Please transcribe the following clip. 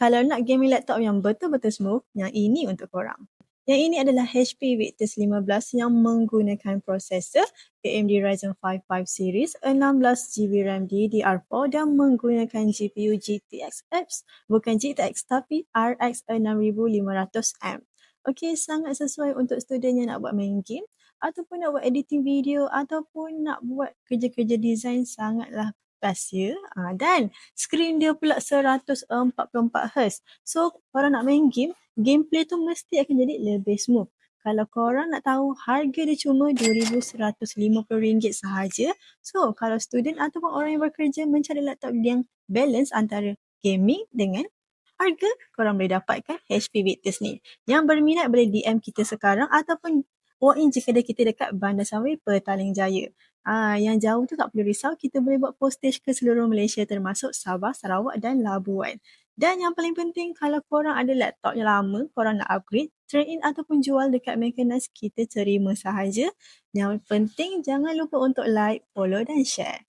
Kalau nak gaming laptop yang betul-betul smooth, yang ini untuk korang. Yang ini adalah HP Victus 15 yang menggunakan prosesor AMD Ryzen 5 5 series, 16GB RAM DDR4 dan menggunakan GPU GTX X, bukan GTX tapi RX 6500M. Okey, sangat sesuai untuk student yang nak buat main game ataupun nak buat editing video ataupun nak buat kerja-kerja design, sangatlah best ya. Dan skrin dia pula 144Hz. So, korang nak main game, gameplay tu mesti akan jadi lebih smooth. Kalau korang nak tahu, harga dia cuma RM2,150 sahaja. So, kalau student ataupun orang yang bekerja mencari laptop yang balance antara gaming dengan harga, korang boleh dapatkan HP Victus ni. Yang berminat boleh DM kita sekarang ataupun walk in jika kita dekat Bandar Seri Petaling Jaya. Yang jauh tu tak perlu risau, kita boleh buat postage ke seluruh Malaysia termasuk Sabah, Sarawak dan Labuan. Dan yang paling penting, kalau korang ada laptop yang lama, korang nak upgrade, trade in ataupun jual dekat Mekanas, kita terima sahaja. Yang penting jangan lupa untuk like, follow dan share.